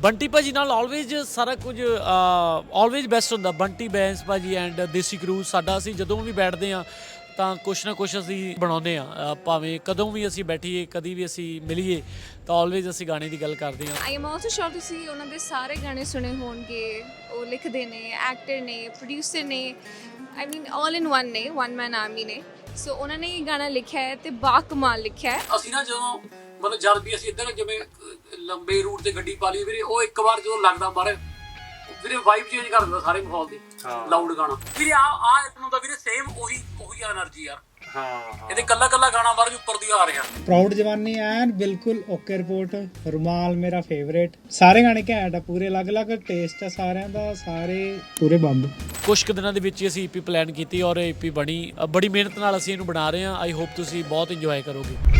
ਬੰਟੀ ਭਾਜੀ ਨਾਲ ਆਲਵੇਜ਼ ਸਾਰਾ ਕੁਝ ਆਲਵੇਜ਼ ਬੈਸਟ ਹੁੰਦਾ। ਬੰਟੀ ਬੈਂਸ ਭਾਜੀ ਐਂਡ ਦੇਸੀ ਕਰੂ ਸਾਡਾ, ਅਸੀਂ ਜਦੋਂ ਵੀ ਬੈਠਦੇ ਹਾਂ ਤਾਂ ਕੁਛ ਨਾ ਕੁਛ ਅਸੀਂ ਬਣਾਉਂਦੇ ਹਾਂ। ਭਾਵੇਂ ਕਦੋਂ ਵੀ ਅਸੀਂ ਬੈਠੀਏ, ਕਦੀ ਵੀ ਅਸੀਂ ਮਿਲੀਏ ਤਾਂ ਆਲਵੇਜ਼ ਅਸੀਂ ਗਾਣੇ ਦੀ ਗੱਲ ਕਰਦੇ ਹਾਂ। ਆਈ ਐਮ ਆਲਸੋ ਸ਼ੋਰ ਤੁਸੀਂ ਉਹਨਾਂ ਦੇ ਸਾਰੇ ਗਾਣੇ ਸੁਣੇ ਹੋਣਗੇ। ਉਹ ਲਿਖਦੇ ਨੇ, ਐਕਟਰ ਨੇ, ਪ੍ਰੋਡਿਊਸਰ ਨੇ, ਆਈ ਮੀਨ ਆਲ ਇਨ ਵਨ ਨੇ, ਵਨ ਮੈਨ ਆਰਮੀ ਨੇ। ਸੋ ਉਹਨਾਂ ਨੇ ਇਹ ਗਾਣਾ ਲਿਖਿਆ ਹੈ ਤੇ ਬਾ ਕਮਾਲ ਲਿਖਿਆ ਹੈ। ਅਸੀਂ ਨਾ ਜਦੋਂ ਮਤਲਬ ਜਦ ਵੀ ਅਸੀਂ ਇੱਧਰ ਜਿਵੇਂ ਲੰਬੇ ਰੂਟ ਤੇ ਗੱਡੀ ਪਾ ਲਈ ਵੀਰੇ, ਉਹ ਇੱਕ ਵਾਰ ਜਦੋਂ ਲੱਗਦਾ ਬਾਹਰ ਵੀਰੇ ਵਾਈਬ ਚੇਂਜ ਕਰ ਦਿੰਦਾ ਸਾਰੇ ਮਾਹੌਲ ਦੀ। ਲਾਊਡ ਗਾਣਾ ਵੀਰੇ ਆ ਇਹਨੂੰ ਤਾਂ ਵੀਰੇ ਸੇਮ ਉਹੀ એનર્ਜੀ ਯਾਰ। ਇਹਦੇ ਕੱਲਾ ਗਾਣਾ ਬਾਹਰ ਉੱਪਰ ਦੀ ਆ ਰਿਹਾ। ਪ੍ਰਾਊਡ ਜਵਾਨੀ ਐਨ ਬਿਲਕੁਲ ਓਕੇ ਰਿਪੋਰਟ। ਰੁਮਾਲ ਮੇਰਾ ਫੇਵਰੇਟ। ਸਾਰੇ ਗਾਣੇ ਘੈਂਟ ਆ, ਪੂਰੇ ਅਲੱਗ-ਅਲੱਗ ਟੇਸਟ ਆ ਸਾਰਿਆਂ ਦਾ, ਸਾਰੇ ਪੂਰੇ ਬੰਬ। ਕੁਛ ਕੁ ਦਿਨਾਂ ਦੇ ਵਿੱਚ ਹੀ ਅਸੀਂ EP ਪਲਾਨ ਕੀਤੀ ਔਰ EP ਬਣੀ। ਬੜੀ ਮਿਹਨਤ ਨਾਲ ਅਸੀਂ ਇਹਨੂੰ ਬਣਾ ਰਹੇ ਹਾਂ। ਆਈ ਹੋਪ ਤੁਸੀਂ ਬਹੁਤ ਇੰਜੋਏ ਕਰੋਗੇ।